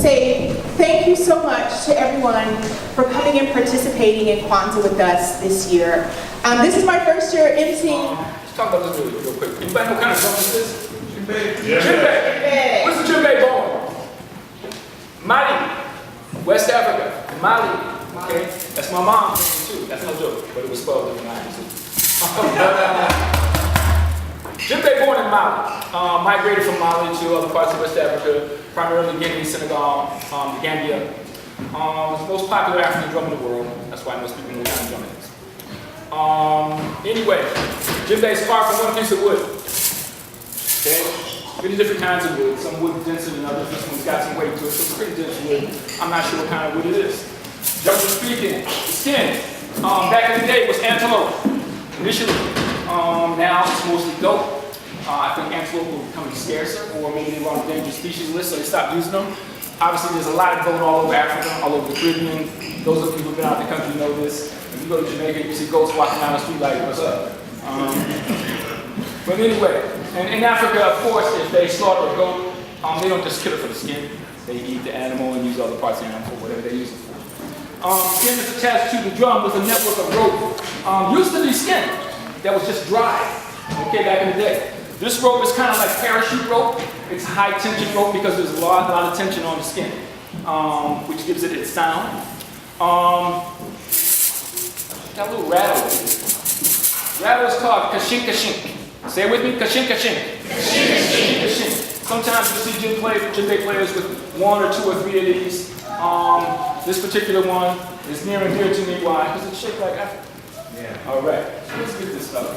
say thank you so much to everyone for coming and participating in Kwanzaa with us this year. This is my first year emceeing. Let's talk about this real quick. Anybody know what kind of drum this is? Djembe. Yeah. Djembe. Where's the djembe born? Mali, West Africa, Mali. Okay, that's my mom's name too. That's no joke, but it was spelled different lines too. Djembe born in Mali, migrated from Mali to other parts of West Africa, primarily Guinea, Senegal, Gambia. It's the most popular African drum in the world. That's why most people know what kind of drum it is. Anyway, djembe is carved from one piece of wood. Okay, many different kinds of wood. Some wood denser than others. This one's got some weight to it, so it's pretty dense wood. I'm not sure what kind of wood it is. Generally speaking, the skin, back in the day was antelope, initially. Now it's mostly goat. I think antelope will become scarcer, or maybe they were on the dangerous species list, so they stopped using them. Obviously, there's a lot of goat all over Africa, all over the Caribbean. Those of you who've been out of the country know this. If you go to Jamaica, you see goats walking down the street like, what's up? But anyway, in Africa, of course, if they slaughter a goat, they don't just kill it for the skin. They eat the animal and use other parts of the animal for whatever they use it for. Skin is attached to the drum with a network of rope. Used to be skin that was just dry, okay, back in the day. This rope is kind of like parachute rope. It's high tension rope because there's a lot of tension on the skin, which gives it its sound. Got a little rattle. Rattle is called kashink kashink. Say it with me, kashink kashink. Kashink kashink. Kashink. Sometimes you see djembe players with one or two or three of these. This particular one is near and dear to me. Why? Because it's shaped like Africa. Yeah. All right. So let's get this stuff.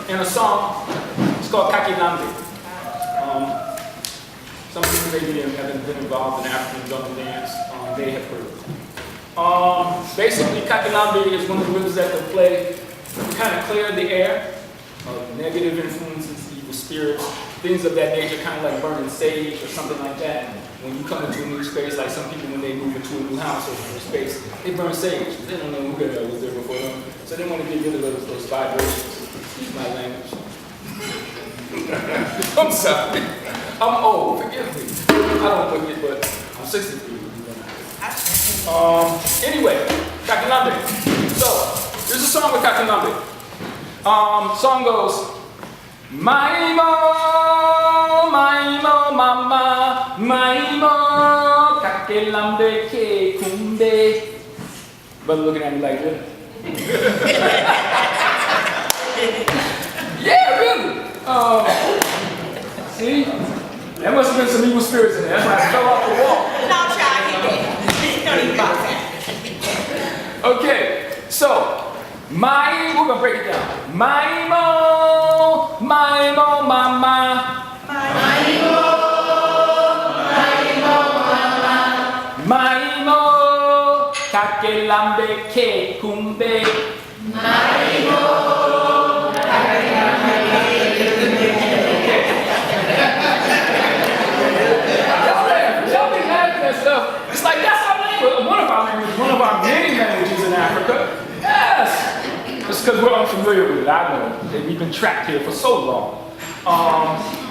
In a song, it's called Kakilambe. Some people maybe haven't been involved in African drum and dance, they have heard. Basically, Kakilambe is one of the rhythms that they play to kind of clear the air of negative influences, evil spirits, things of that nature, kind of like burning sage or something like that. When you come into a new space, like some people when they move into a new house or a new space, they burn sage. They don't know who was there before them, so they want to get rid of those vibrations. Excuse my language. I'm sorry. I'm old, forgive me. I don't forget, but I'm 63. Anyway, Kakilambe. So, there's a song with Kakilambe. Song goes, Maimo, Maimo, Mama, Maimo, Kakilambe, Ke Kumbe. Brother looking at me like this. Yeah, really. See? There must have been some evil spirits in there. That's why I fell off the wall. No, child, he did. Don't even box that. Okay, so, we're going to break it down. Maimo, Maimo, Mama. Maimo, Maimo, Mama. Maimo, Kakilambe, Ke Kumbe. Maimo. It's like that's our language, one of our languages, one of our many languages in Africa. Yes! It's because we're unfamiliar with it, I know. We've been trapped here for so long.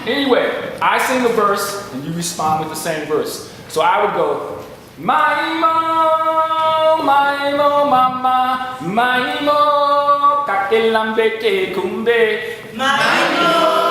Anyway, I sing a verse and you respond with the same verse. So I would go, Maimo, mama, Maimo, kakelambe ke kumbe. Maimo.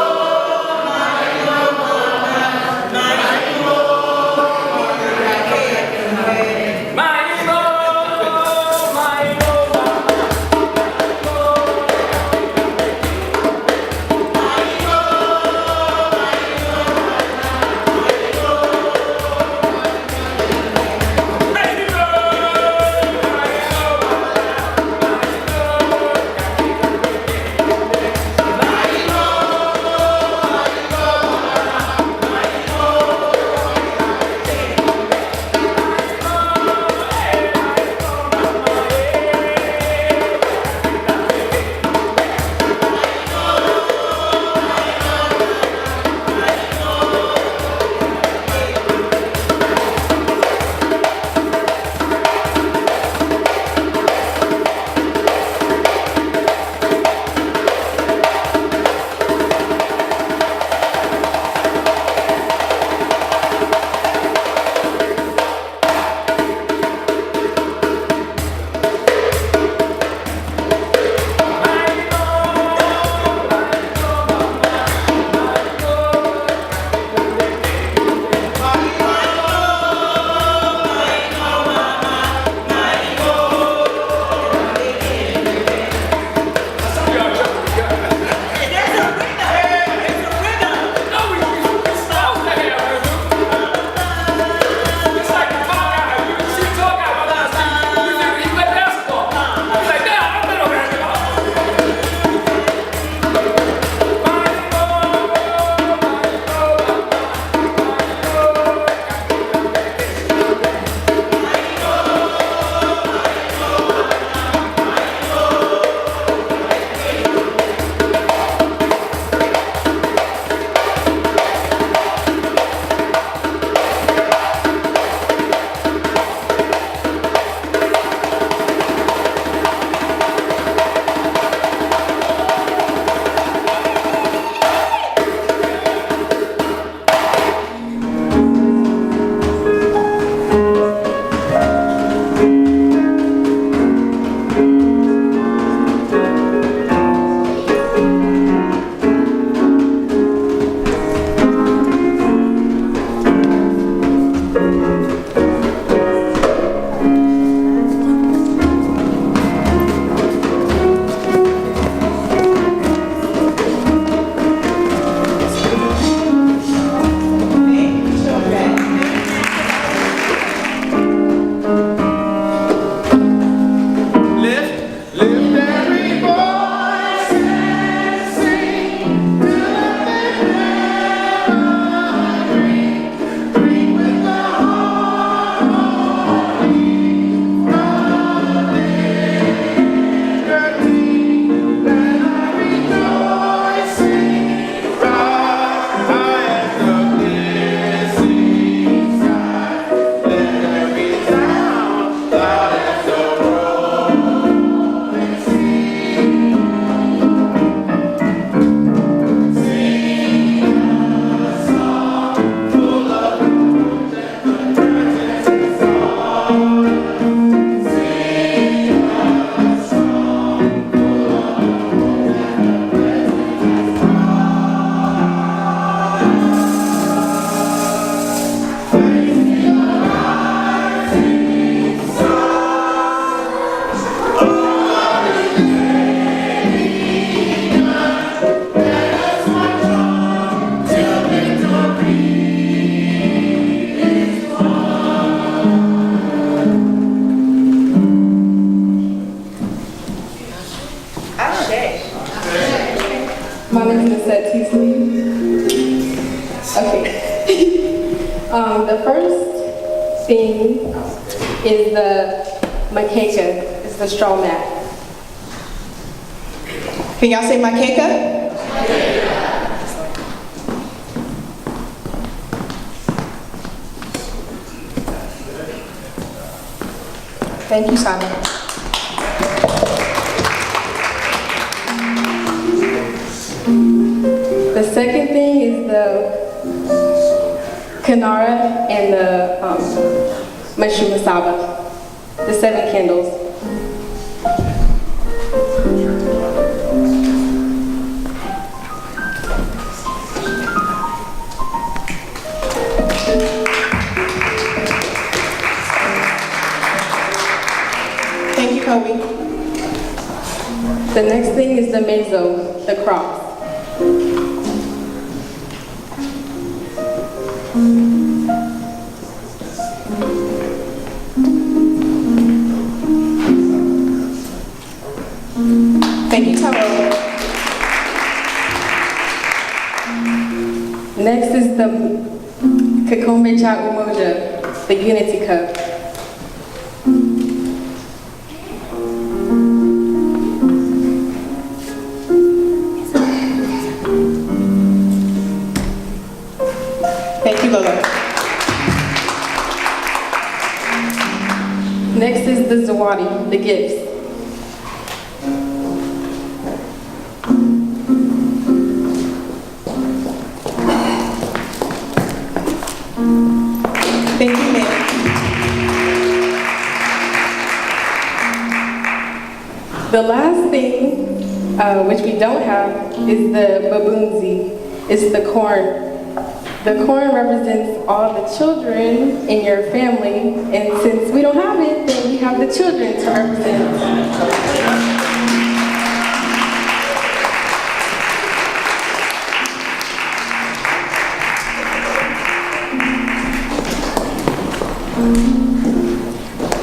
The first thing is the makeka, it's the straw mat. Can y'all say makeka? Thank you, Simon. The second thing is the Kanara and the Masaba, the 7 candles. Thank you, Kobe. The next thing is the Meso, the cross. Thank you, Kobe. Next is the Kikombe Cha Umoja, the Unity Cup. Thank you, Lola. Next is the Zawadi, the gifts. Thank you, Nick. The last thing, which we don't have, is the Babunzi. It's the corn. The corn represents all the children in your family, and since we don't have it, then we have the children to represent.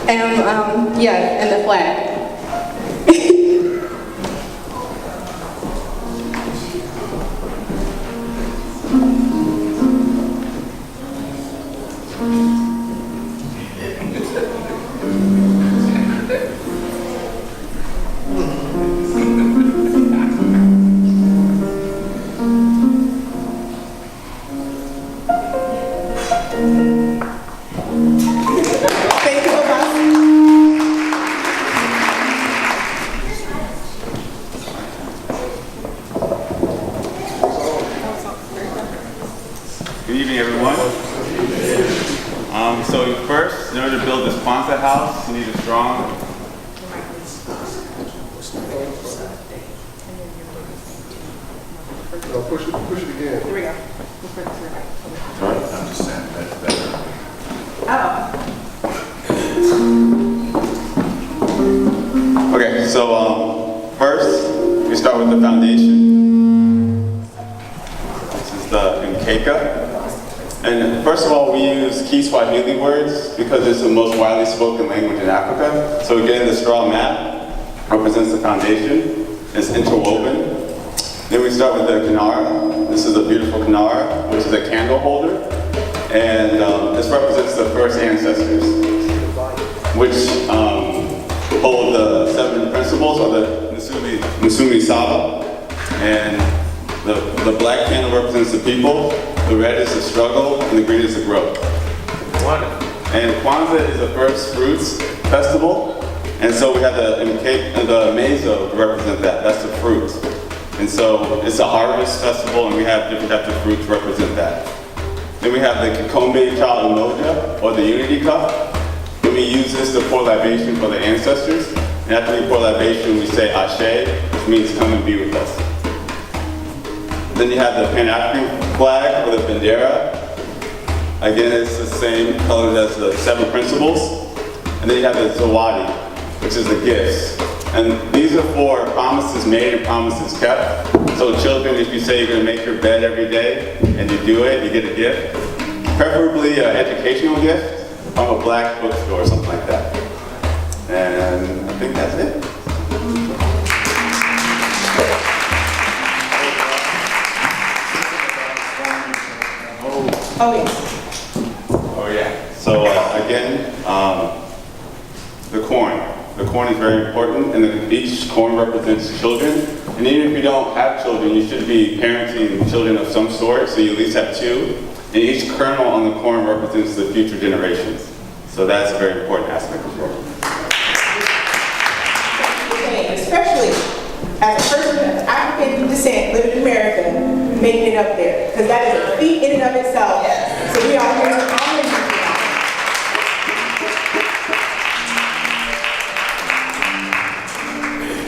And yeah, and the flag. Thank you, Obasi. Good evening, everyone. So first, in order to build this Kwanzaa house, you need a strong. No, push it again. Here we go. Sorry, I'm just saying that's better. Oh. Okay, so first, we start with the foundation. This is the Nkeka. And first of all, we use Kiswahili words because it's the most widely spoken language in Africa. So again, the straw mat represents the foundation. It's interwoven. Then we start with the Kanara. This is a beautiful Kanara, which is a candle holder. And this represents the first ancestors, which hold the 7 principles, or the Musumi Saba. And the black candle represents the people, the red is the struggle, and the green is the growth. Wonderful. And Kwanzaa is the first fruits festival. And so we have the Meso to represent that. That's the fruit. And so it's a harvest festival, and we have different types of fruits to represent that. Then we have the Kikombe Cha Umoja, or the Unity Cup. And we use this to pour libation for the ancestors. And after we pour libation, we say Ashe, which means come and be with us. Then you have the Pan-African flag, or the Bandera. Again, it's the same colors as the 7 principles. And then you have the Zawadi, which is the gifts. And these are for promises made and promises kept. So children, if you say you're gonna make your bed every day, and you do it, you get a gift. Preferably an educational gift from a black bookstore or something like that. And I think that's it. Oh, yes. Oh yeah. So again, the corn. The corn is very important, and each corn represents children. And even if you don't have children, you should be parenting children of some sort, so you at least have 2. And each kernel on the corn represents the future generations. So that's a very important aspect as well. Especially as a person of African descent living in America, making it up there, because that is a feat in and of itself. So we are here to honor you tonight.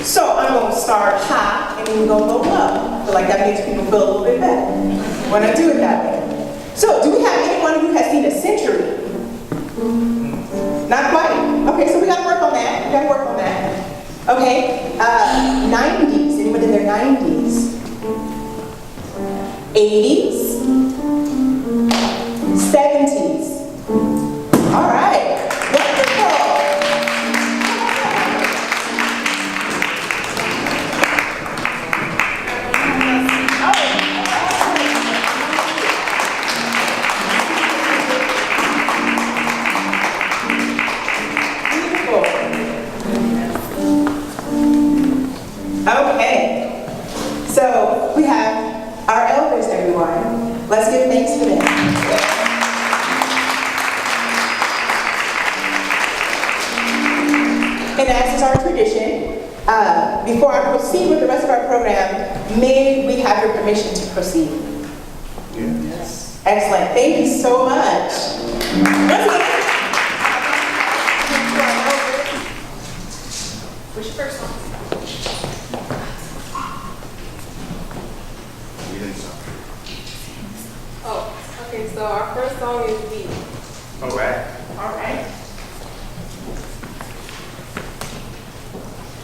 So I'm going to start high and then we're going to go low. I feel like that makes people feel a little bit better when I do it that way. So do we have anyone who has seen a century? Not quite. Okay, so we got to work on that. We got to work on that. Okay, 90s. Anyone in their 90s? 80s? 70s? All right. Wonderful. Okay, so we have our elders, everyone. Let's give thanks for them. And as is our tradition, before I proceed with the rest of our program, may we have your permission to proceed? Yes. Excellent. Thank you so much. What's your first song? Oh, okay, so our first song is B. All right. All right.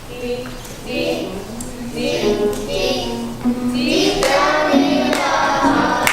D, D, D, D, D down in the heart.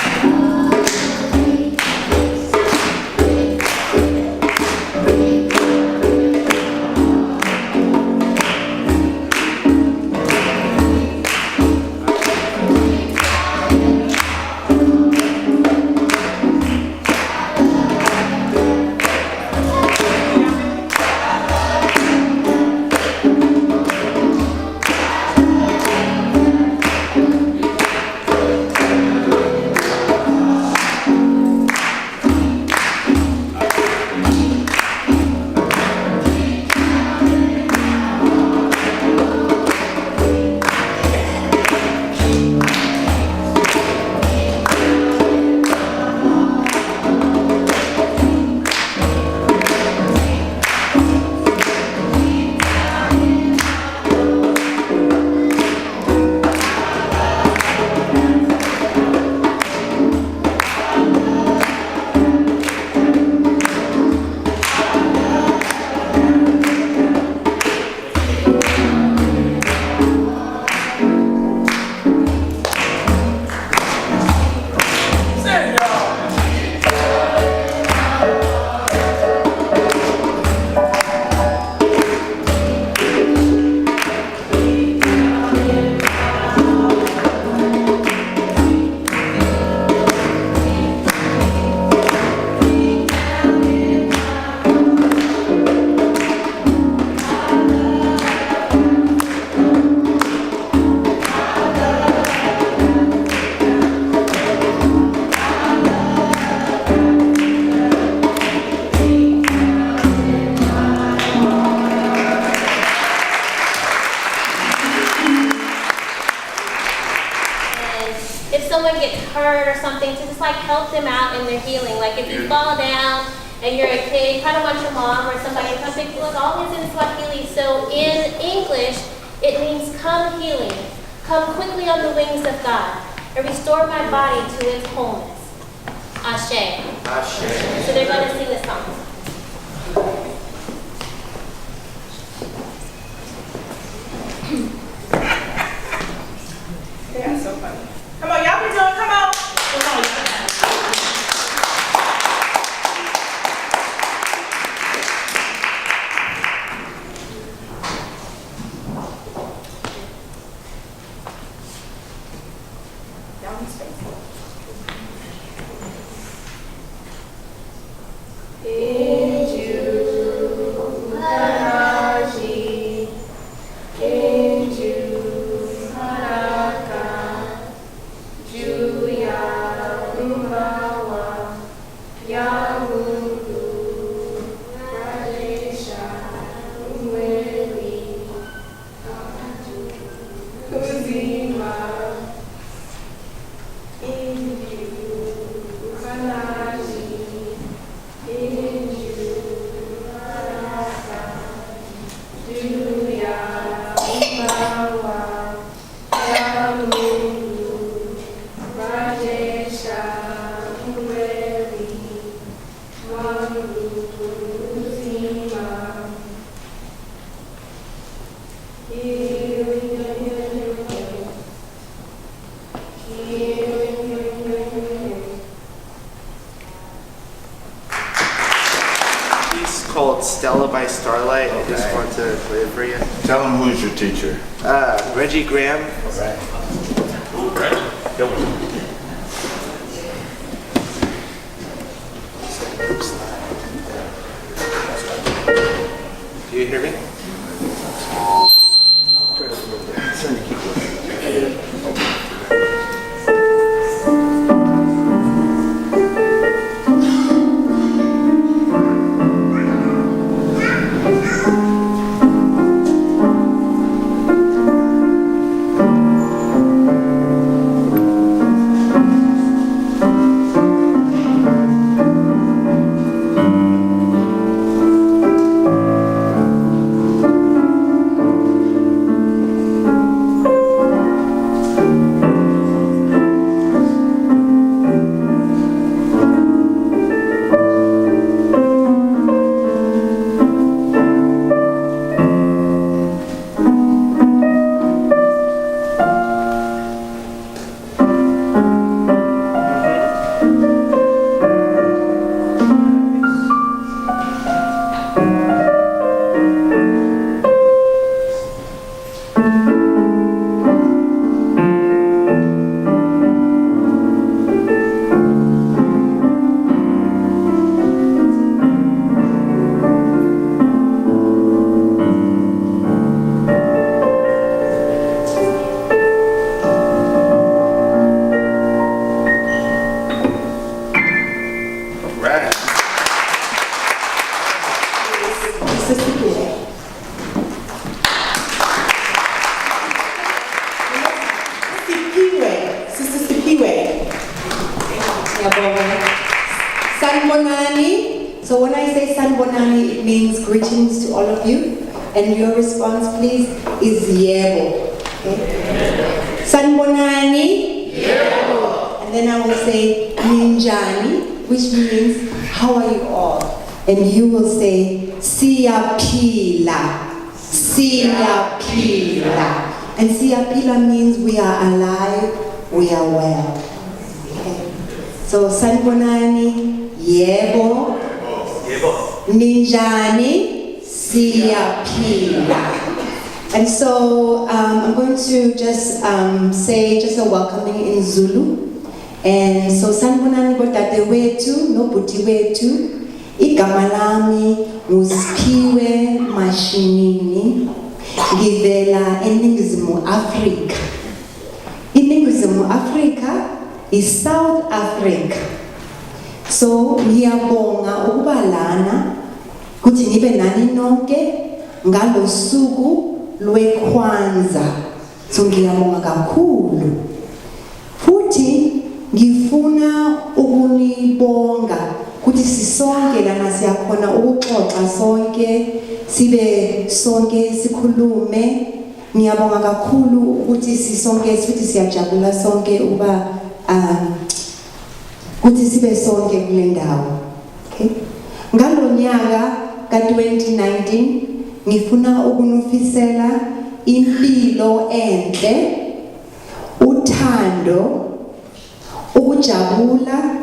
someone gets hurt or something, to just like help them out in their healing. Like if you fall down and you're a kid, you kind of want your mom or somebody to come pick you up. All is in Swahili. So in English, it means come healing. Come quickly on the wings of God and restore my body to its wholeness. Ashe. Ashe. So they're going to sing this song. Yeah, so funny. Come on, y'all can do it. Come on. Come on. Y'all need space. Julia by Starlight. I just want to play it for you. Tell them who's your teacher. Reggie Graham. Do you hear me? Turn it a little bit. Turn the keyboard. Sanbonani. So when I say Sanbonani, it means greetings to all of you. And your response, please, is Yebo. Okay? Sanbonani. Yebo. And then I will say Ninjani, which means how are you all? And you will say Siyapila. Siyapila. And Siyapila means we are alive, we are well. Okay? So Sanbonani, Yebo. Ninjani, Siyapila. And so I'm going to just say just a welcoming in Zulu. And so Sanbonani bodade wethu no bhuti wethu. Igama lami nguSiphiwe Mashinini. Ngivela eNingizimu Afrika. INingizimu Afrika is South Africa. So ngiyabonga ukuba lana kuthi ngibe nani nonke ngalosuku lweKwanzaa. So ngiyabonga kakhulu. Futhi ngifuna ukunibonga ukuthi sisonke lana siyakhona ukuxoxa sonke, sibe sonke sikhulume. Ngiyabonga kakhulu ukuthi sisonke futhi siyajabula sonke ukuba ukuthi sibe sonke kule ndawo. Okay? Ngalonyaka ka-2019 ngifuna ukunufisela impilo enhle, uthando, ukujabula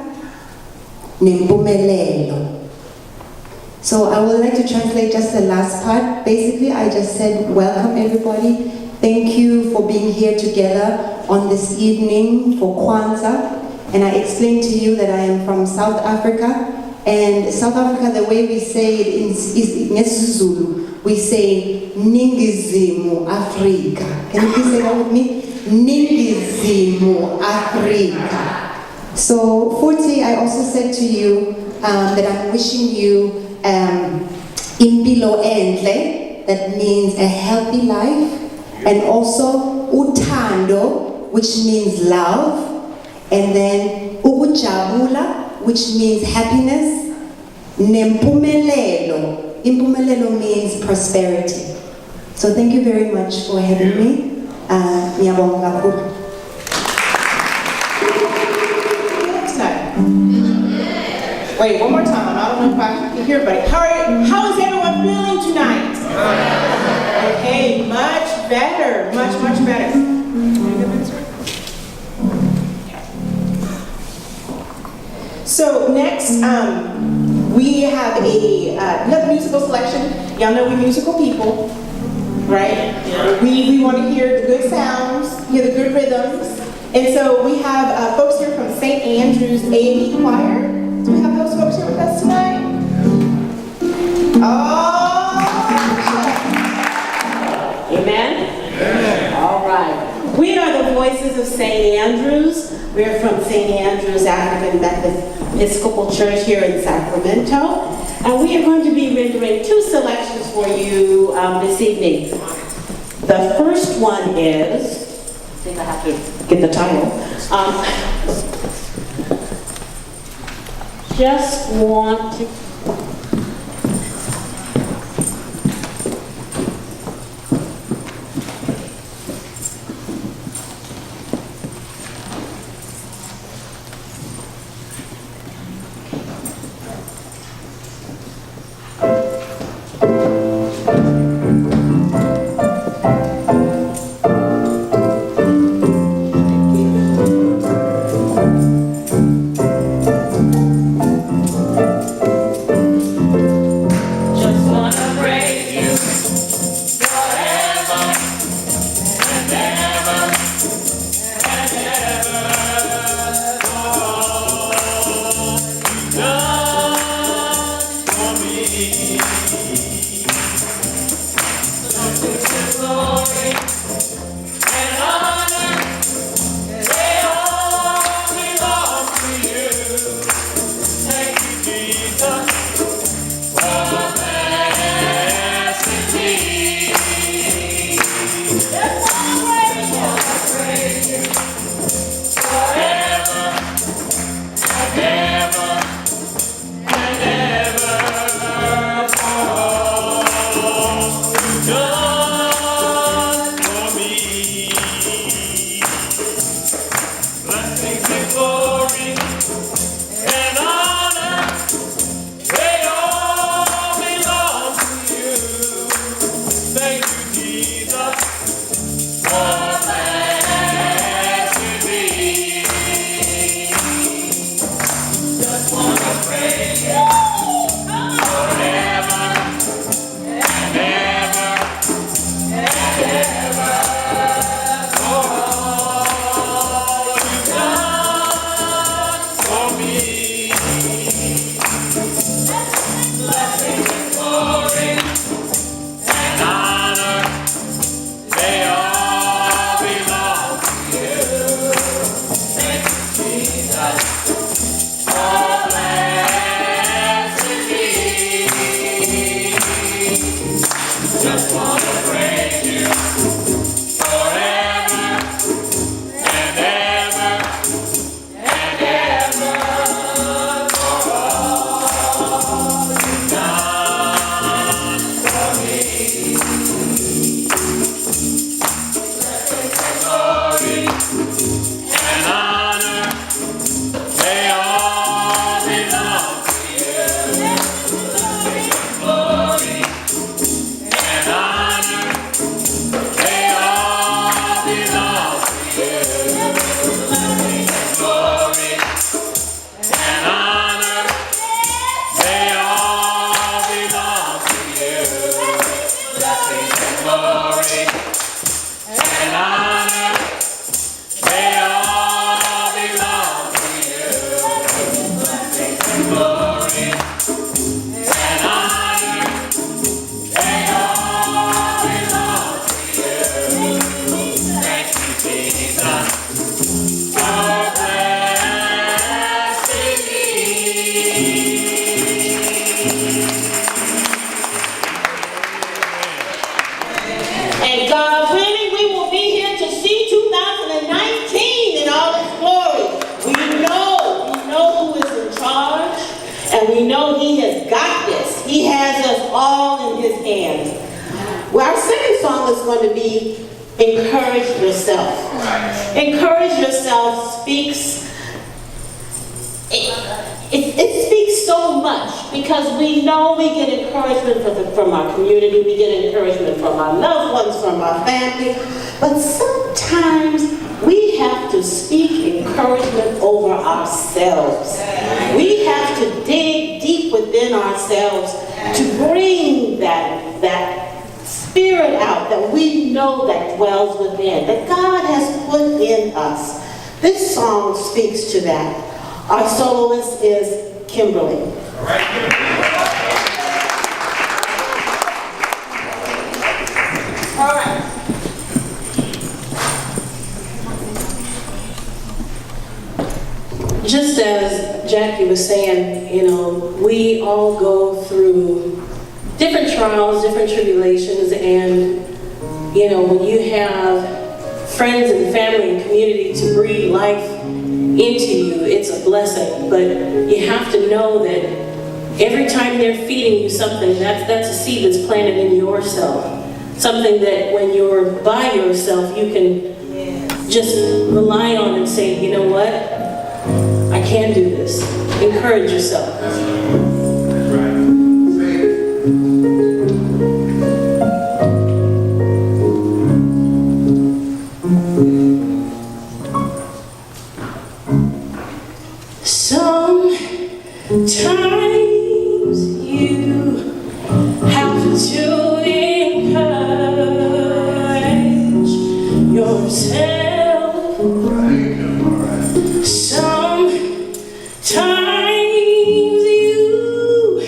nempumelelo. So I would like to translate just the last part. Basically, I just said, welcome everybody. Thank you for being here together on this evening for Kwanzaa. And I explained to you that I am from South Africa. And South Africa, the way we say it is Zulu. We say Ningizimu Afrika. Can you please say that with me? Ningizimu Afrika. So, Futhi, I also said to you that I'm wishing you impilo enhle, that means a healthy life, and also uthando, which means love, and then ukujabula, which means happiness, nempumelelo. Impumelelo means prosperity. So thank you very much for having me. Ngiyabonga kakhulu. Wait, one more time. I don't know if I can hear everybody. How is everyone feeling tonight? Okay, much better. Much, much better. So next, We have another musical selection. Y'all know we're musical people, right? Yeah. We want to hear the good sounds, hear the good rhythms. And so we have folks here from St. Andrew's A&E Choir. Do we have those folks here with us tonight? Oh! Amen? Amen. All right. We are the voices of St. Andrew's. We're from St. Andrew's African Methodist Episcopal Church here in Sacramento. And we are going to be rendering two selections for you this evening. The first one is, I think I have to get the title. Just want to And God willing, we will be here to see 2019 in all its glory. We know who is in charge, and we know He has got this. He has us all in His hands. Well, our second song is going to be Encourage Yourself. Encourage Yourself speaks, it speaks so much because we know we get encouragement from our community, we get encouragement from our loved ones, from our family, but sometimes we have to speak encouragement over ourselves. We have to dig deep within ourselves to bring that spirit out that we know that dwells within, that God has put in us. This song speaks to that. Our soloist is Kimberly. All right. All right. Just as Jackie was saying, you know, we all go through different trials, different tribulations, and, you know, when you have friends and family and community to breathe life into you, it's a blessing. But you have to know that every time they're feeding you something, that's a seed that's planted in yourself. Something that when you're by yourself, you can just rely on and say, you know what? I can do this. Encourage yourself. Sometimes you have to encourage yourself. Sometimes you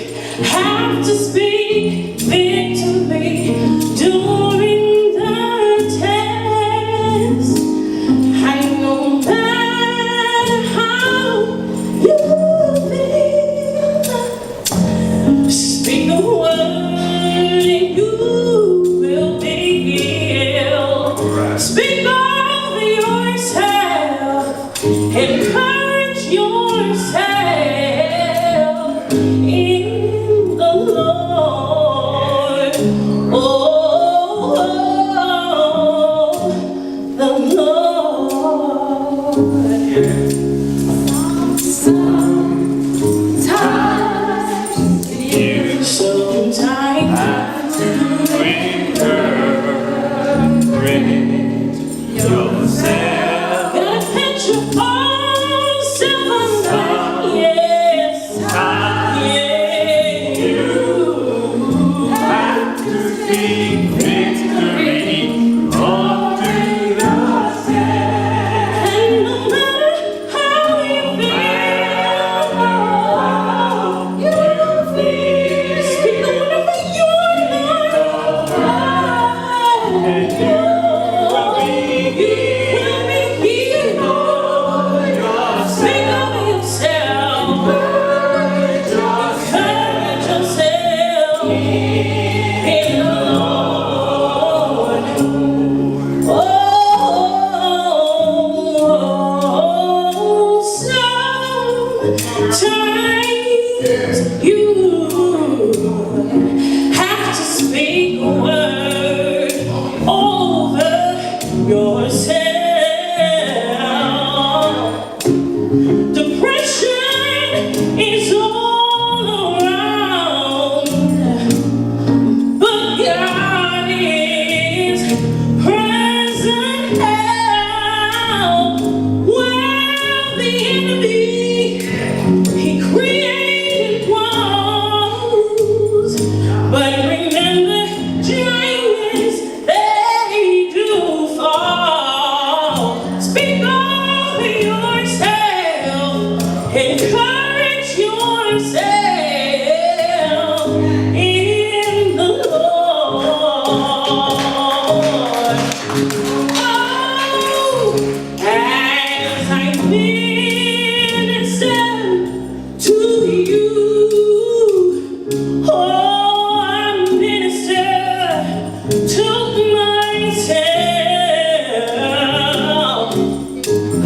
have to speak victory during the test. And no matter how you feel, speak the word and you will be healed. Speak over yourself, encourage yourself in the Lord. Oh, the Lord. Sometimes gotta put your own self under, yes, yeah. You have to speak victory all through the day. And no matter how you feel, speak the word over your life. And you will be healed. Speak over yourself. Encourage yourself in the Lord. Oh, sometimes you have to speak a word over yourself. Depression is all around, but God is present help. While the enemy, he created walls, but remember, giants, they do fall. Speak over yourself, encourage yourself in the Lord. Oh, as I minister to you, oh, I minister to myself.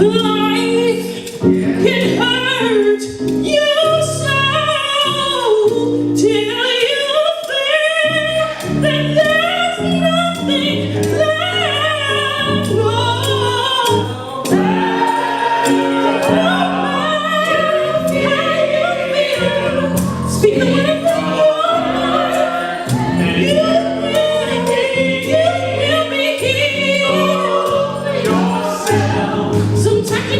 Life can hurt your soul till you feel that there's nothing left. Oh, no matter how you feel, speak the word from your heart. You will be healed. Sometimes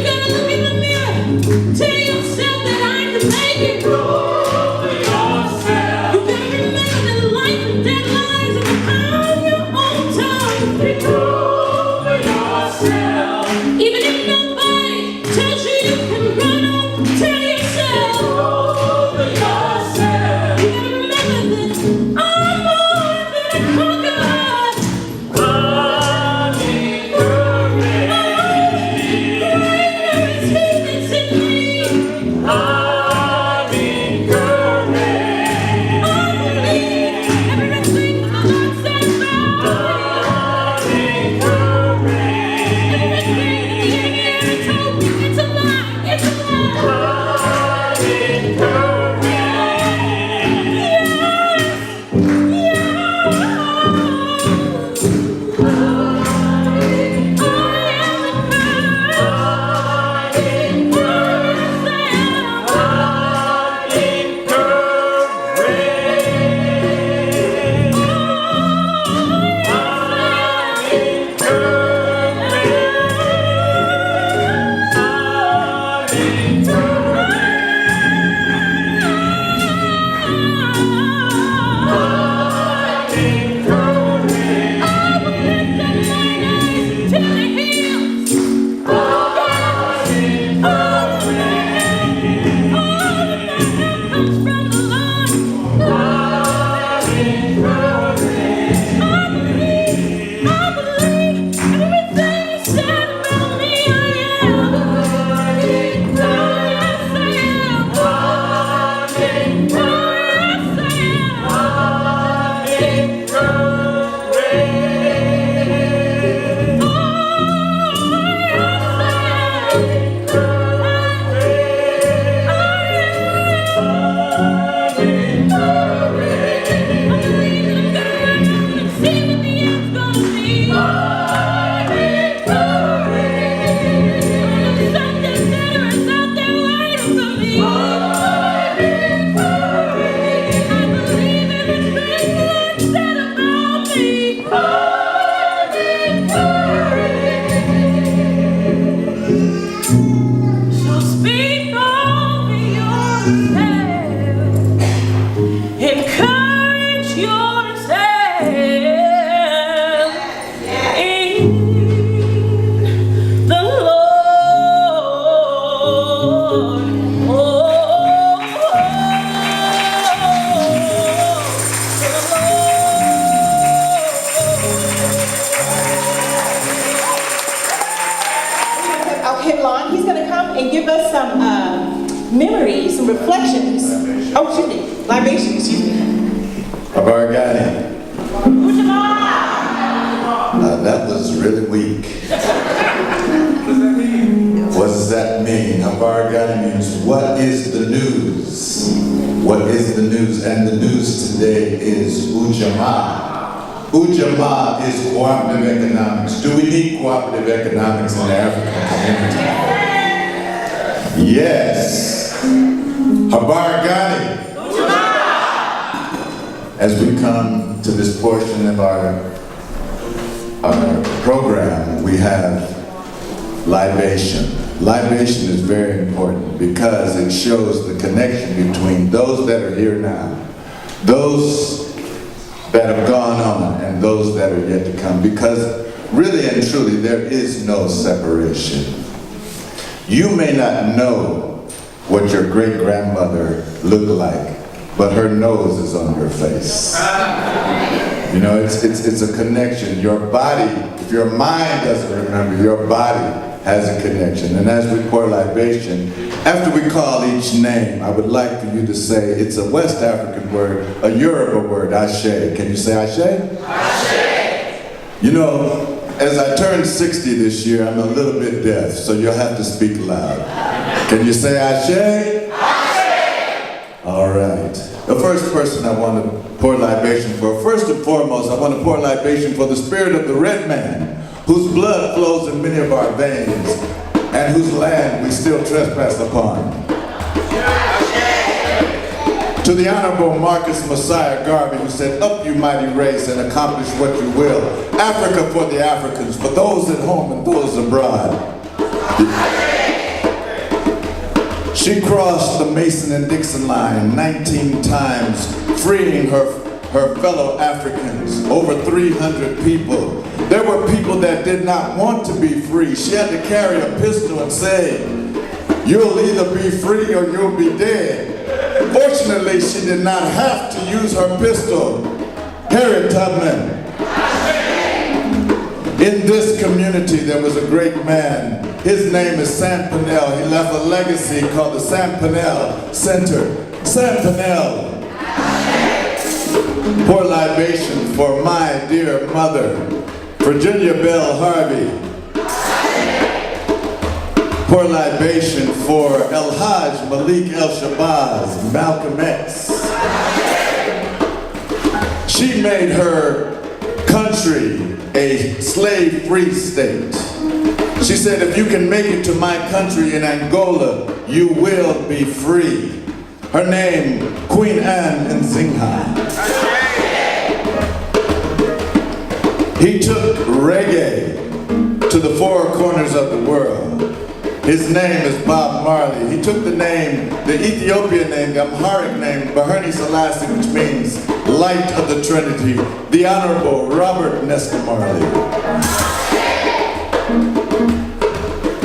Al-Kiblan. He's going to come and give us some memories, some reflections. Oh, excuse me, libation, excuse me. Abargani. That was really weak. What does that mean? Abargani means, what is the news? What is the news? And the news today is Ujamaa. Ujamaa is cooperative economics. Do we need cooperative economics in the African community? Yes. Habargani. As we come to this portion of our program, we have libation. Libation is very important because it shows the connection between those that are here now, those that have gone on, and those that are yet to come. Because really and truly, there is no separation. You may not know what your great-grandmother looked like, but her nose is on your face. You know, it's a connection. Your body, if your mind doesn't remember, your body has a connection. And as we pour libation, after we call each name, I would like for you to say, it's a West African word, a Yoruba word, Ashe. Can you say Ashe? Ashe! You know, as I turned 60 this year, I'm a little bit deaf, so you'll have to speak loud. Can you say Ashe? Ashe! All right. The first person I want to pour libation for, first and foremost, I want to pour libation for the spirit of the red man, whose blood flows in many of our veins, and whose land we still trespass upon. To the Honorable Marcus Messiah Garvey, who said, "Up, you mighty race, and accomplish what you will. Africa for the Africans, for those at home and those abroad." She crossed the Mason and Dixon line 19 times, freeing her fellow Africans, over 300 people. There were people that did not want to be free. She had to carry a pistol and say, "You'll either be free or you'll be dead." Fortunately, she did not have to use her pistol. Harriet Tubman. In this community, there was a great man. His name is Sam Pinnell. He left a legacy called the Sam Pinnell Center. Sam Pinnell. Pour libation for my dear mother, Virginia Bell Harvey. Pour libation for El Hajj Malik El Shabazz, Malcolm X. She made her country a slave-free state. She said, if you can make it to my country in Angola, you will be free. Her name, Queen Anne Nzinga. He took reggae to the four corners of the world. His name is Bob Marley. He took the name, the Ethiopian name, the Amharic name, Bahirni Selassie, which means light of the Trinity, the Honorable Robert Nesta Marley.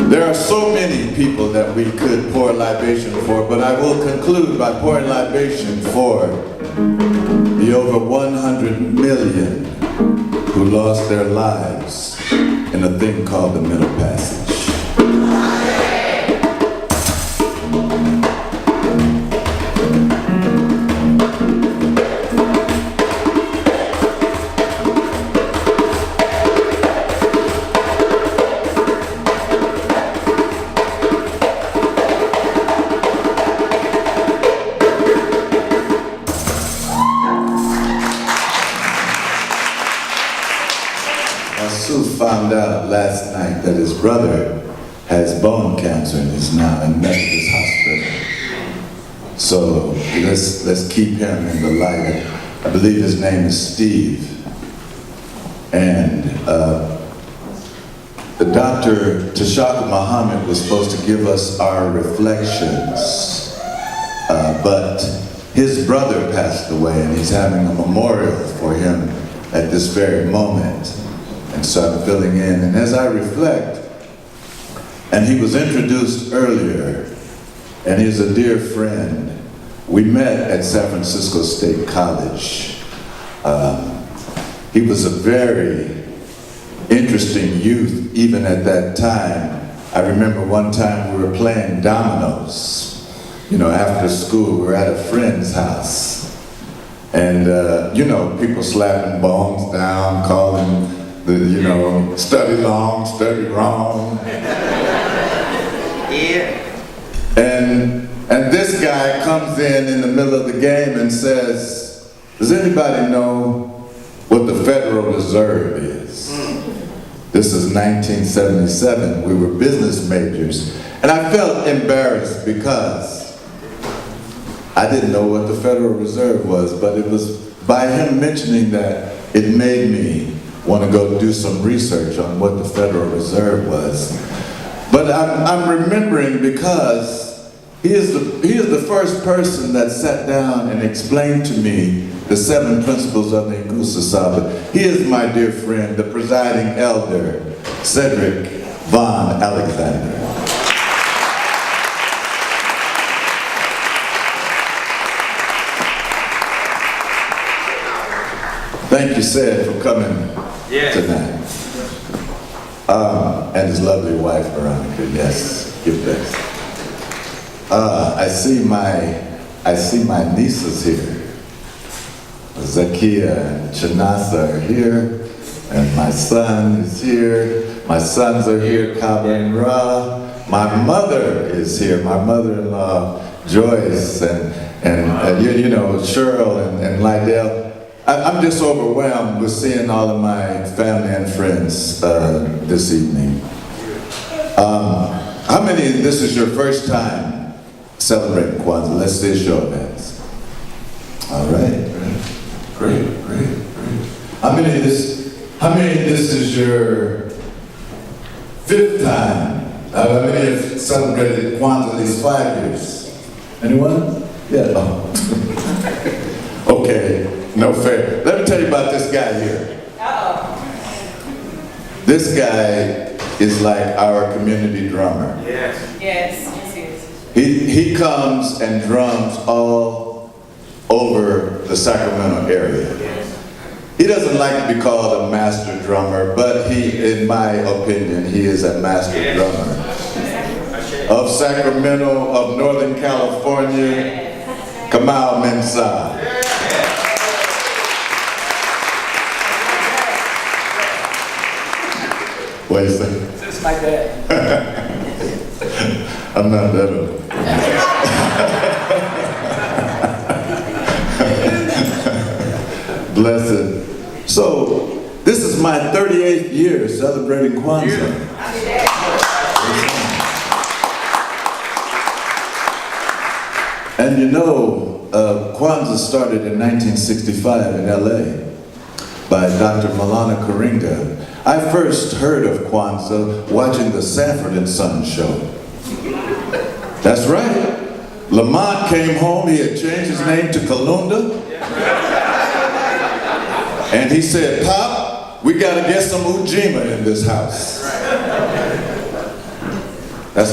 There are so many people that we could pour libation for, but I will conclude by pouring libation for the over 100 million who lost their lives in a thing called the Middle Passage. Found out last night that his brother has bone cancer and is now in Methodist Hospital. So let's keep him in the light. I believe his name is Steve. And the doctor, Tashaka Muhammad, was supposed to give us our reflections, but his brother passed away and he's having a memorial for him at this very moment. And so I'm filling in, and as I reflect, and he was introduced earlier, and he's a dear friend. We met at San Francisco State College. He was a very interesting youth, even at that time. I remember one time we were playing dominoes, you know, after school. We were at a friend's house. And, you know, people slapping bones down, calling the, you know, study long, study wrong. Yeah. And this guy comes in the middle of the game and says, does anybody know what the Federal Reserve is? This is 1977. We were business majors. And I felt embarrassed because I didn't know what the Federal Reserve was, but it was by him mentioning that it made me want to go do some research on what the Federal Reserve was. But I'm remembering because he is the first person that sat down and explained to me the 7 principles of the Ngusa Saba. He is my dear friend, the presiding elder, Cedric Von Alexander. Thank you, Ced, for coming tonight. And his lovely wife, Veronica. Yes, give thanks. I see my nieces here. Zakia and Chanasa are here, and my son is here. My sons are here, Kaba and Ra. My mother is here, my mother-in-law, Joyce, and you know, Cheryl and Lydell. I'm just overwhelmed with seeing all of my family and friends this evening. How many, this is your first time celebrating Kwanzaa? Let's see a show of hands. All right, great. How many of this is your 5th time? How many have celebrated Kwanzaa these 5 years? Anyone? Yeah. Oh. Okay. No fair. Let me tell you about this guy here. This guy is like our community drummer. Yes. He comes and drums all over the Sacramento area. He doesn't like to be called a master drummer, but he, in my opinion, he is a master drummer. Of Sacramento, of Northern California, Kamal Mensah. What do you say? This is my dad. I'm not that old. Blessed. So, this is my 38th year celebrating Kwanzaa. And you know, Kwanzaa started in 1965 in LA by Dr. Malana Karinga. I first heard of Kwanzaa watching the Sanford and Son show. That's right. Lamont came home, he had changed his name to Kalunda. And he said, Pop, we gotta get some Ujima in this house. That's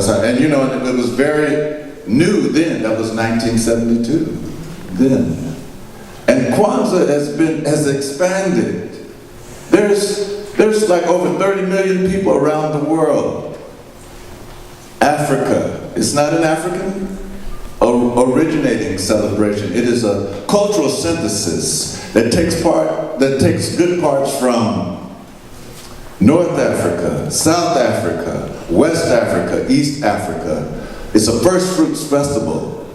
how, and you know, it was very new then. That was 1972, then. And Kwanzaa has expanded. There's like over 30 million people around the world. Africa, it's not an African originating celebration. It is a cultural synthesis that takes good parts from North Africa, South Africa, West Africa, East Africa. It's a first fruits festival.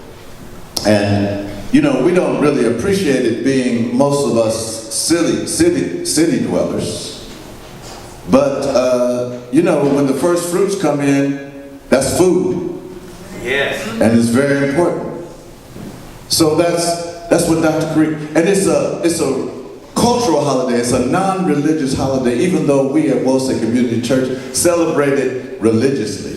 And you know, we don't really appreciate it being, most of us, city dwellers. But, you know, when the first fruits come in, that's food. Yes. And it's very important. So that's what Dr. Creek, and it's a cultural holiday, it's a non-religious holiday, even though we at Wolsey Community Church celebrate it religiously.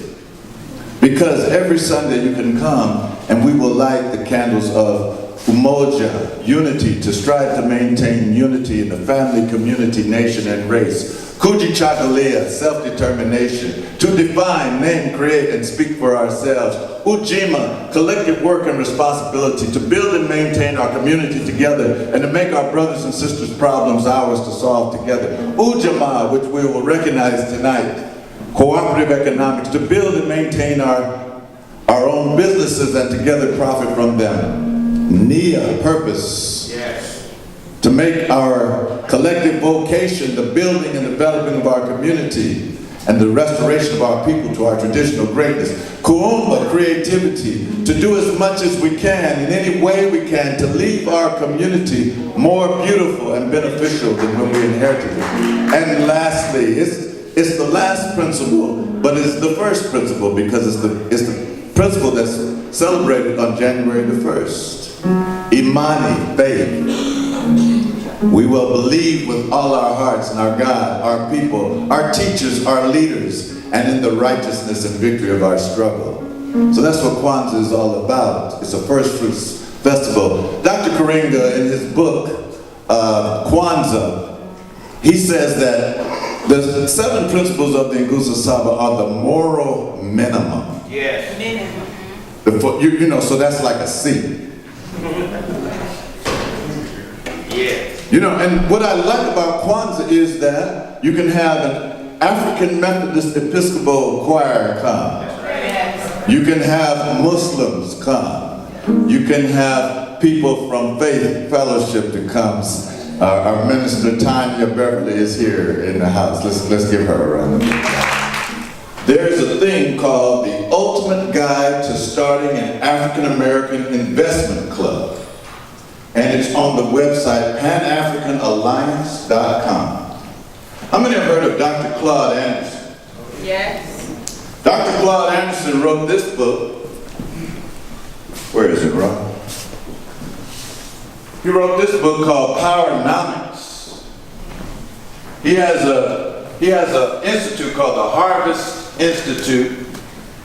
Because every Sunday you can come and we will light the candles of Umoja, unity, to strive to maintain unity in the family, community, nation, and race. Kujichagulia, self-determination, to define, name, create, and speak for ourselves. Ujima, collective work and responsibility, to build and maintain our community together, and to make our brothers and sisters' problems ours to solve together. Ujama, which we will recognize tonight, cooperative economics, to build and maintain our own businesses and together profit from them. NIA, purpose. Yes. To make our collective vocation the building and developing of our community and the restoration of our people to our traditional greatness. Kuumba, creativity, to do as much as we can, in any way we can, to leave our community more beautiful and beneficial than when we inherited it. And lastly, it's the last principle, but it's the first principle because it's the principle that's celebrated on January the 1st. Imani, faith. We will believe with all our hearts in our God, our people, our teachers, our leaders, and in the righteousness and victory of our struggle. So that's what Kwanzaa is all about. It's a first fruits festival. Dr. Karinga, in his book, Kwanzaa, he says that the 7 principles of the Nguzo Saba are the moral minimum. Yes. You know, so that's like a C. Yes. You know, and what I like about Kwanzaa is that you can have an African Methodist Episcopal choir come. Yes. You can have Muslims come. You can have people from Faith Fellowship to come. Our minister Tanya Beverly is here in the house. Let's give her a round of applause. There's a thing called the Ultimate Guide to Starting an African American Investment Club. And it's on the website panafricanalliance.com. How many have heard of Dr. Claude Anderson? Yes. Dr. Claude Anderson wrote this book. Where is it, Ron? He wrote this book called Powernomics. He has an institute called the Harvest Institute,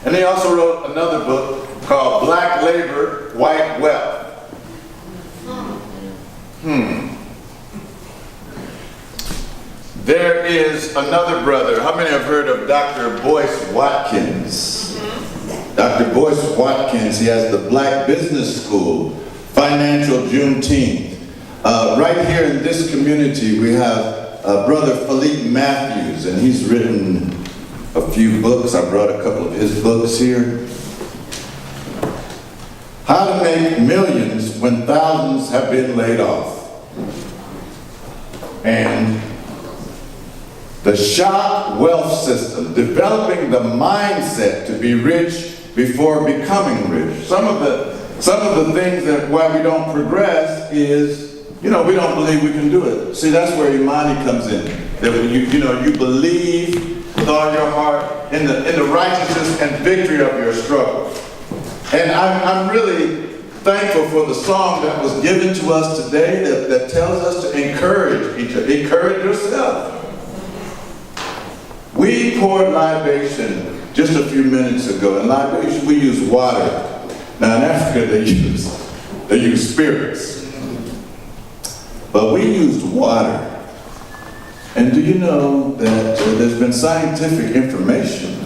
and he also wrote another book called Black Labor, White Wealth. There is another brother. How many have heard of Dr. Boyce Watkins? Dr. Boyce Watkins, he has the Black Business School, Financial Juneteenth. Right here in this community, we have Brother Philippe Matthews, and he's written a few books. I brought a couple of his books here. How to Make Millions When Thousands Have Been Laid Off. And the Shock Wealth System, Developing the Mindset to Be Rich Before Becoming Rich. Some of the things that why we don't progress is, you know, we don't believe we can do it. See, that's where Imani comes in. That when you believe with all your heart in the righteousness and victory of your struggle. And I'm really thankful for the song that was given to us today that tells us to encourage each other. Encourage yourself. We poured libation just a few minutes ago. In libation, we use water. Now in Africa, they use spirits. But we used water. And do you know that there's been scientific information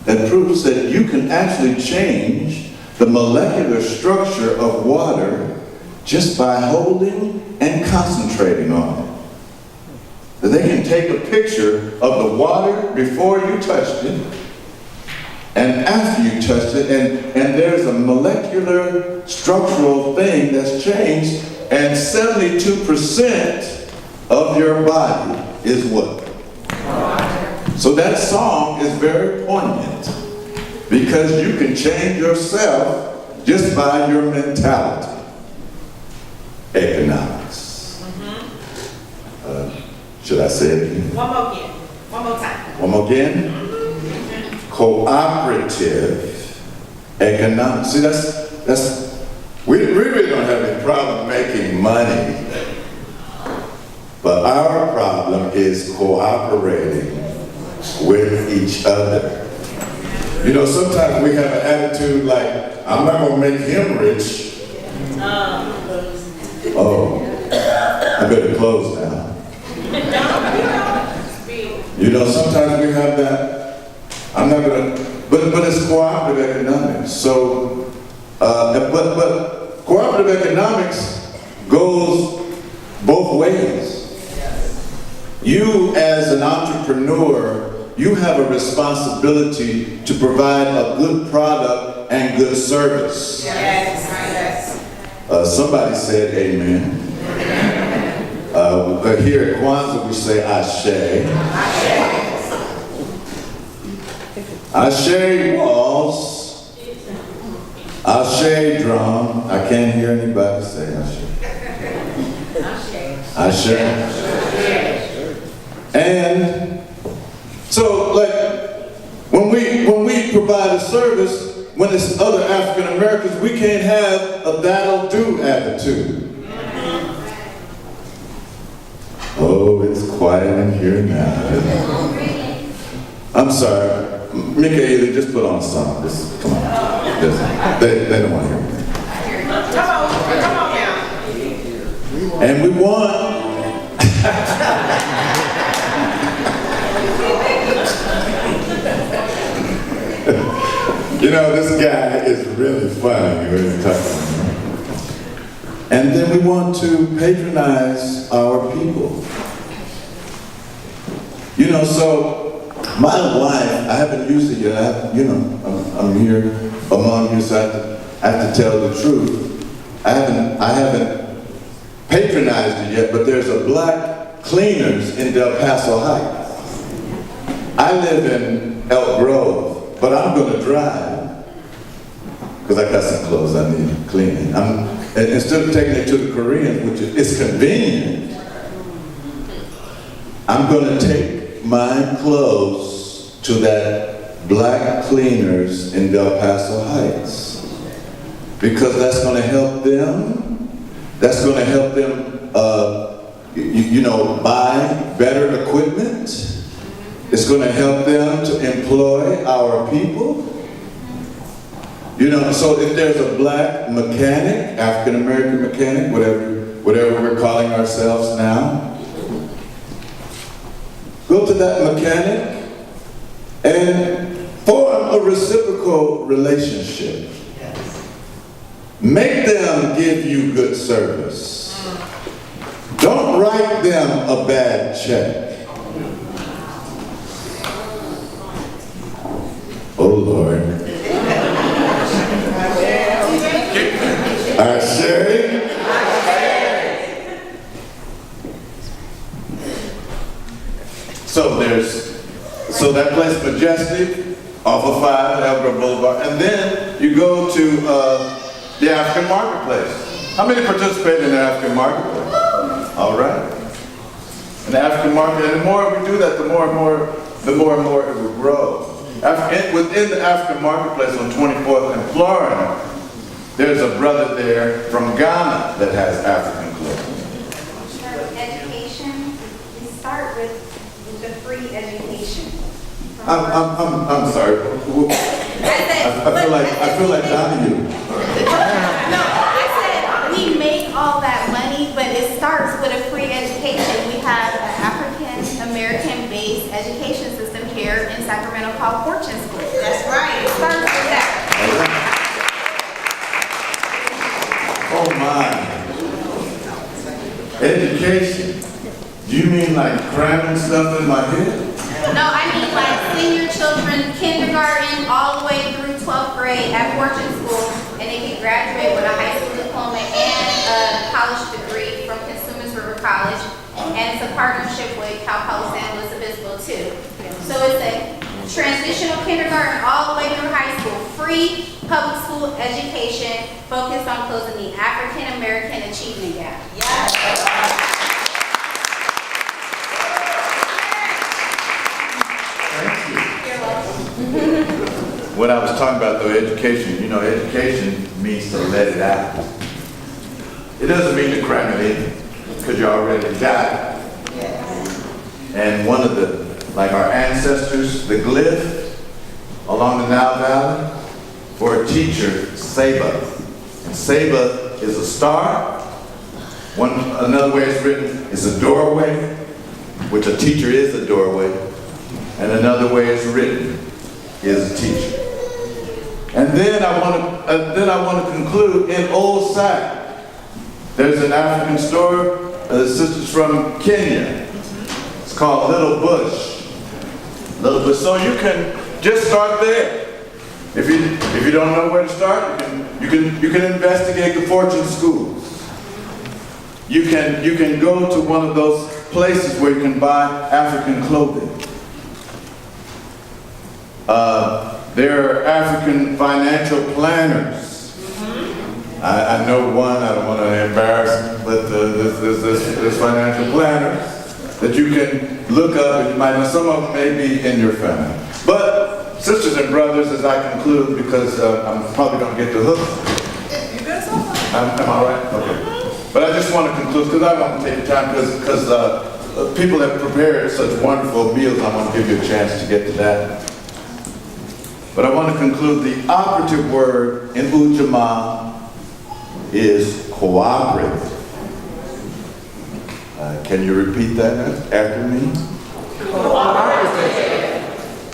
that proves that you can actually change the molecular structure of water just by holding and concentrating on it. That they can take a picture of the water before you touched it and after you touched it, and there's a molecular structural thing that's changed, and 72% of your body is what? Water. So that song is very poignant because you can change yourself just by your mentality. Economics. Should I say it again? One more again. One more time. One more again? Cooperative economics. See, we really don't have any problem making money. But our problem is cooperating with each other. You know, sometimes we have an attitude like, I'm not going to make him rich. Oh, I better close now. You know, sometimes we have that, I'm not going to, but it's cooperative economics. So, but cooperative economics goes both ways. You as an entrepreneur you have a responsibility to provide a good product and good service. Yes. Somebody said amen. Here at Kwanzaa we say ashe. Ashe walls. Ashe drum. I can't hear anybody say ashe. Ashe. And so, like, when we provide a service, when it's other African Americans, we can't have a that'll do attitude. Oh, it's quiet in here now. I'm sorry. Michaela, just put on a song. Just, come on. They don't want to hear me. Come on now. And we want. You know, this guy is really funny when he's talking. And then we want to patronize our people. You know, so my wife, I haven't used it yet. I'm here among you, so I have to tell the truth. I haven't patronized it yet, but there's a black cleaners in Del Paso Heights. I live in Elk Grove, but I'm going to drive because I got some clothes I need cleaning. And instead of taking it to the Koreans, which is convenient, I'm going to take my clothes to that black cleaners in Del Paso Heights because that's going to help them. That's going to help them, buy better equipment. It's going to help them to employ our people. You know, so if there's a black mechanic, African American mechanic, whatever we're calling ourselves now, go to that mechanic and form a reciprocal relationship. Make them give you good service. Don't write them a bad check. Oh Lord. All right, Sherry. So that place Majestic off of 5 Elbert Boulevard, and then you go to the African Marketplace. How many participate in the African Marketplace? All right. In the African Market, and the more we do that, the more and more it will grow. Within the African Marketplace on 24th and Florida, there's a brother there from Ghana that has African clothes. Education, we start with the free education. I'm sorry. I feel like Donnie. No, I said we make all that money, but it starts with a free education. We have an African American based education system here in Sacramento called Fortune School. That's right. It starts with that. Oh my. Education. Do you mean like cramming stuff in my head? No, I mean like senior children, kindergarten, all the way through 12th grade at Fortune School, and they can graduate with a high school diploma and a college degree from Consumers River College, and it's a partnership with Cal Poly San Luis Obispo too. So it's a transitional kindergarten all the way through high school, free public school education focused on closing the African American achievement gap. Yes. What I was talking about though, education, education means to let it out. It doesn't mean to cram it in, because you already got it. And one of our ancestors, the glyph along the Nile Valley, for a teacher, Seba. And Seba is a star. Another way it's written is a doorway, which a teacher is a doorway. And another way it's written is a teacher. And then I want to conclude in Old Sac. There's an African store, the sisters from Kenya. It's called Little Bush. little bit. So you can just start there. If you don't know where to start, you can investigate the fortune schools. You can go to one of those places where you can buy African clothing. There are African financial planners. I know one, I don't want to embarrass him, but this financial planner that you can look up, and you might know some of them may be in your family. But sisters and brothers, as I conclude, because I'm probably going to get the hook. Am I right? Okay. But I just want to conclude, because I want to take the time, because people have prepared such wonderful meals. I want to give you a chance to get to that. But I want to conclude, the operative word in Ujamaa is cooperative. Can you repeat that after me? Cooperative.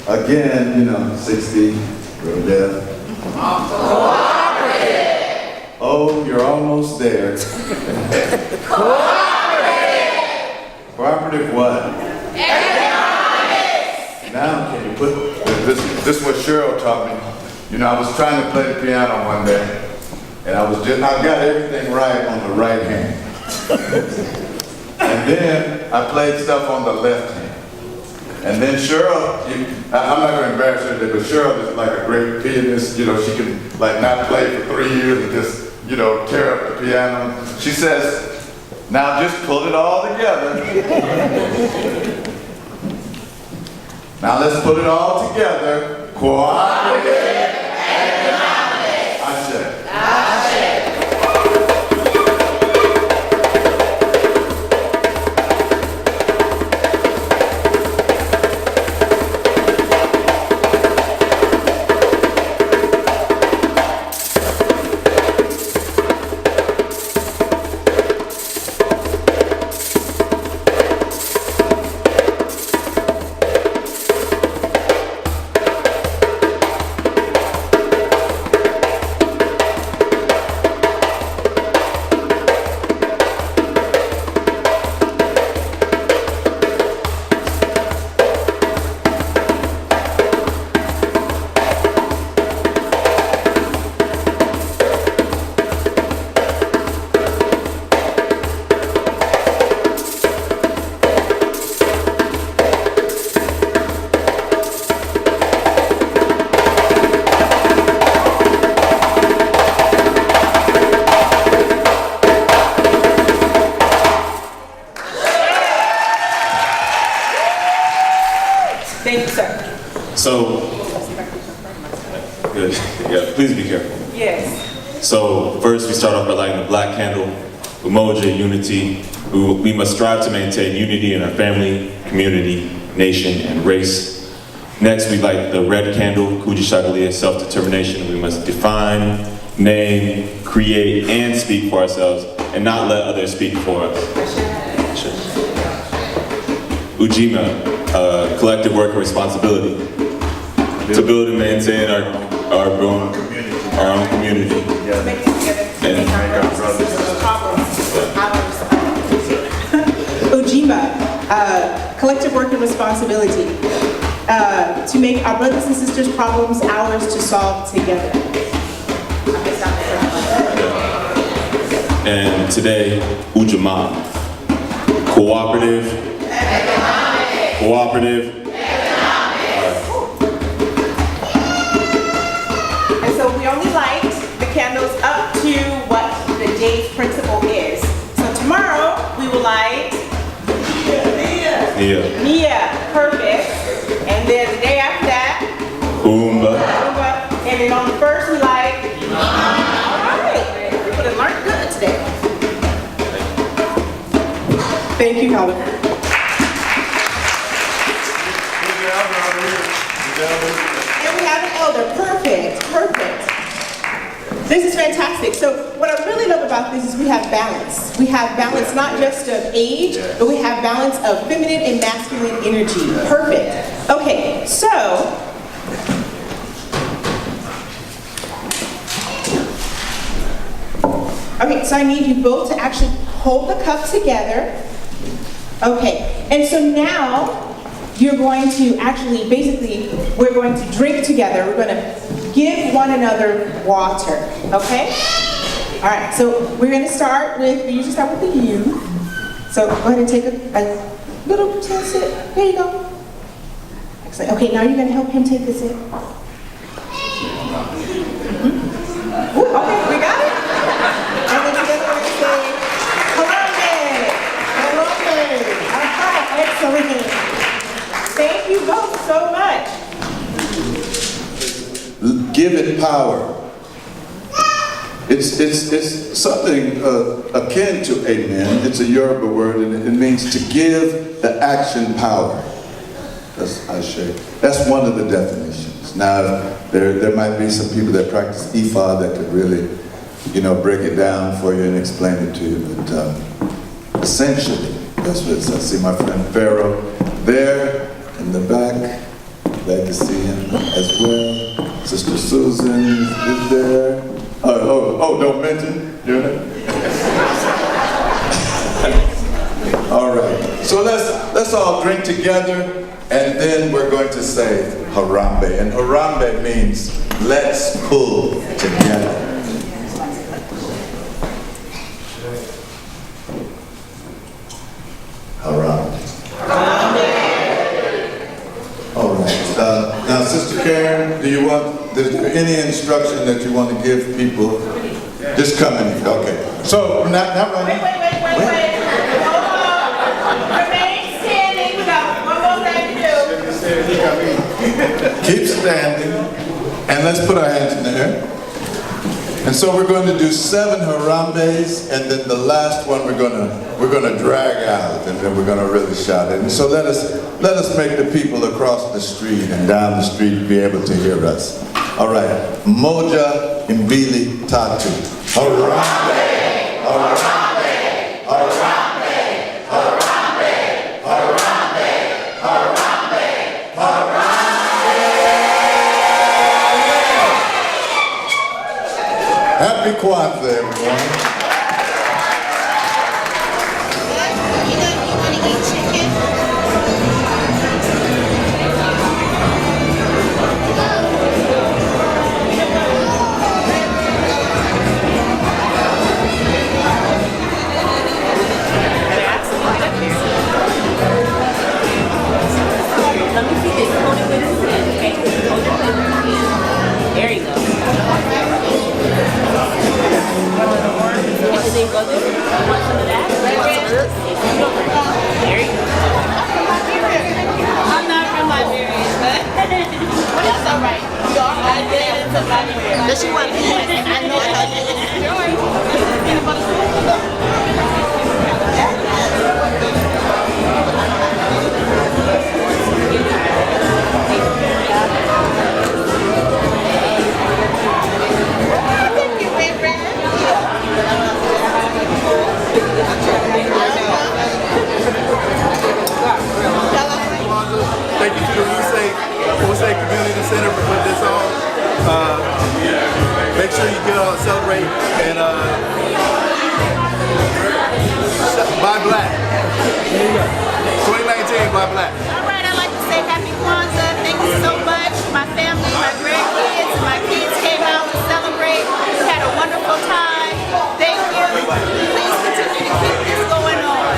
Again, 60, real deaf. Cooperative. Oh, you're almost there. Cooperative. Cooperative what? Economics. Now, can you put, this is what Cheryl taught me. I was trying to play the piano one day, and I got everything right on the right hand. And then I played stuff on the left hand. And then Cheryl, I'm not going to embarrass her today, but Cheryl is like a great pianist. She can not play for 3 years and just, tear up the piano. She says, now just pull it all together. Now let's put it all together. Cooperative economics. Ashe. Thank you, sir. So, good. Yeah, please be careful. Yes. So, first we start off by lighting the black candle, Umoja, unity. We must strive to maintain unity in our family, community, nation, and race. Next, we light the red candle, Kujishagalia, self-determination. We must define, name, create, and speak for ourselves, and not let others speak for us. Ujima, collective work and responsibility to build and maintain our own community. Ujima, collective work and responsibility to make our brothers and sisters' problems ours to solve together. And today, Ujamaa, cooperative, economic. Cooperative, economic. And so we only light the candles up to what the day's principle is. So tomorrow we will light Nia, perfect. And then the day after that, Umba. And then on the first we light all right. People have learned good today. Thank you, Helen. And we have an elder. Perfect. This is fantastic. So what I really love about this is we have balance. We have balance not just of age, but we have balance of feminine and masculine energy. Perfect. Okay, so I need you both to actually hold the cup together. Okay, and so now you're going to actually, basically, we're going to drink together. We're going to give one another water, okay? All right, so we're going to start with, we usually start with the youth. So go ahead and take a little sip. There you go. Excellent. Okay, now you're going to help him take a sip. Ooh, okay, we got it. And then together we're going to say, Harambe, Harambe. Aha, excellent. Thank you both so much. Give it power. It's something akin to amen. It's a Yoruba word, and it means to give the action power. That's Ashe. That's one of the definitions. Now, there might be some people that practice Ifa that could really, break it down for you and explain it to you. But essentially, that's what it says. I see my friend Pharaoh there in the back. Glad to see him as well. Sister Susan is there. Don't mention, All right, so let's all drink together, and then we're going to say Harambe. And Harambe means let's pull together. Harambe. All right. Now, Sister Karen, is there any instruction that you want to give people? Just come in. Okay. So, not running. Wait. Hold on. Remain standing. We got one more thing to do. Keep standing. And let's put our hands in the air. And so we're going to do 7 Harambes, and then the last one we're gonna drag out, and then we're gonna really shout it. And so let us make the people across the street and down the street be able to hear us. All right, Moja Mbili Tatu. Harambe, Harambe, Harambe, Harambe, Harambe, Harambe, Harambe. Happy Kwanzaa, everyone. You want to eat chicken? Let me see this. Hold it with his hand, okay? Hold it with his hand. There you go. And then go this. Want some of that? Want some of this? There you go. I'm not from Liberia, but that's all right. You are right there. It's a Liberia. Does she want peanut? I know how you enjoy. Peanut butter soup. Thank you to the Wusay Community Center for putting this on. Make sure you get out and celebrate and buy black. 2019, buy black. All right, I'd like to say happy Kwanzaa. Thank you so much. My family, my grandkids, my kids came out to celebrate. We had a wonderful time. Thank you. Please continue to keep this going on.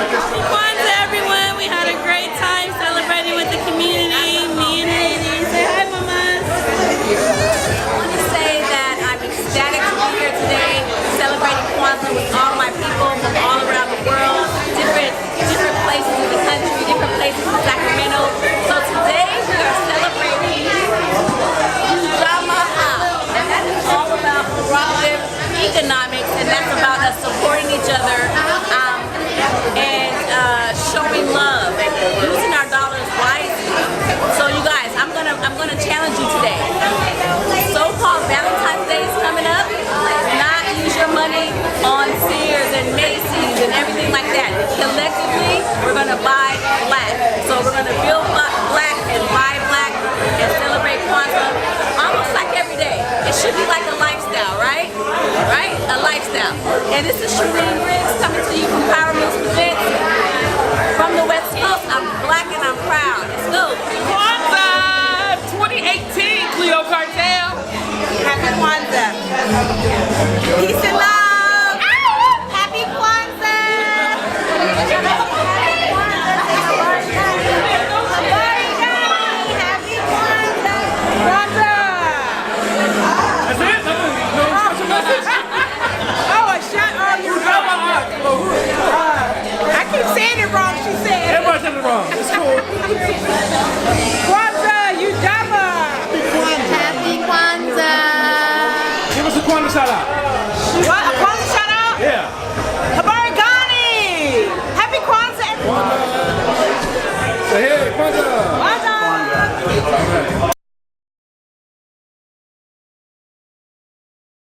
Happy Kwanzaa, everyone. We had a great time celebrating with the community. Me and Lady. Say hi, mamas. I want to say that I'm ecstatic to be here today, celebrating Kwanzaa with all my people from all around the world, different places in the country, different places in Sacramento. So today we are celebrating Jama'a, and that is all about cooperative economics, and that's about us supporting each other and showing love and using our dollars wisely. So you guys, I'm gonna challenge you today. So-called Valentine's Day is coming up. Not use your money on Sears and Macy's and everything like that. Collectively, we're gonna buy black. So we're gonna build black and buy black and celebrate Kwanzaa almost like every day. It should be like a lifestyle, right? Right? A lifestyle. And this is Shereen Riggs coming to you from black and I'm proud. Let's go. Kwanzaa 2018, Cleo Cartel. Happy Kwanzaa. Peace and love. Happy Kwanzaa. Happy I keep saying it wrong, she said. Everybody said it wrong. It's cool. Kwanzaa, you dumber. Happy Kwanzaa. Give us a Kwanzaa shout out. What, a Kwanzaa shout out? Yeah.